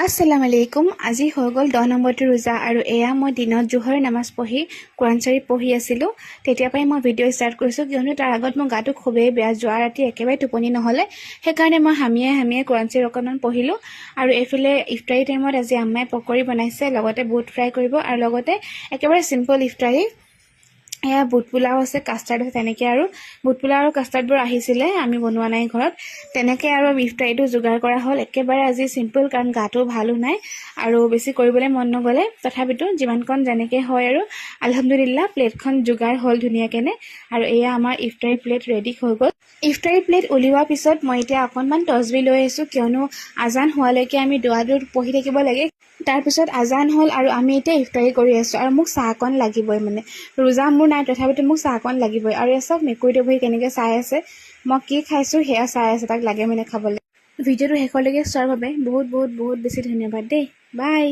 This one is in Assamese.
আসসালামু আলাইকুম। আজি হৈ গ'ল 10 নম্বৰটো ৰোজা আৰু এয়া মই দিনত জোহৰ নামাজ পঢ়ি কোৰাণ শৰীফ পঢ়ি আছিলোঁ। তেতিয়াৰ পৰাই মই ভিডিঅ' ষ্টাৰ্ট কৰিছোঁ, কিয়নো তাৰ আগত মোৰ গাটো খুবেই বেয়া, যোৱা ৰাতি একেবাৰে টোপনি নহ'লে। সেইকাৰণে মই হামিয়াই কোৰাণ শৰীফ অকণমান পঢ়িলোঁ। আৰু এইফালে ইফতাৰী টাইমত আজি আম্মাই পকৰি বনাইছে, লগতে বুট ফ্ৰাই কৰিব আৰু লগতে একেবাৰে চিম্পল ইফতাৰী। এয়া বুট পোলাও আছে, কাষ্টাৰ্ড আছে, তেনেকৈ আৰু বুট পোলাও আৰু কাষ্টাৰ্ডবোৰ আহিছিলে, আমি বনোৱা নাই ঘৰত। তেনেকৈ আৰু ইফতাৰীটো যোগাৰ কৰা হ'ল। একেবাৰে আজি চিম্পল, কাৰণ গাটো ভালো নাই আৰু বেছি কৰিবলৈ মন নগ'লে। তথাপিতো যিমানকণ যেনেকৈ হয় আৰু আলহামদুলিল্লাহ প্লেটখন যোগাৰ হ'ল ধুনীয়াকৈ। আৰু এয়া আমাৰ ইফতাৰী প্লেট ৰেডি হৈ গ'ল। ইফতাৰী প্লেট উলিওৱাৰ পিছত মই এতিয়া অকণমান তছবি লৈ আছোঁ, কিয়নো আজান হোৱালৈকে আমি দুৱাটোত পঢ়ি থাকিব লাগে। তাৰপিছত আজান হ'ল আৰু আমি এতিয়া ইফতাৰী কৰি আছোঁ। আৰু মোক চাহকণ লাগিবই, মানে ৰোজা মোৰ নাই, তথাপিতো মোক চাহকণ লাগিবই। আৰু এই চব মেকুৰীটো বহি কেনেকৈ চাই আছে, মই কি খাইছোঁ সেয়া চাই আছে, তাক লাগে মানে খাবলৈ। ভিডিঅ'টো শেষলৈকে চোৱাৰ বাবে বহুত বেছি ধন্যবাদ দেই। বাই।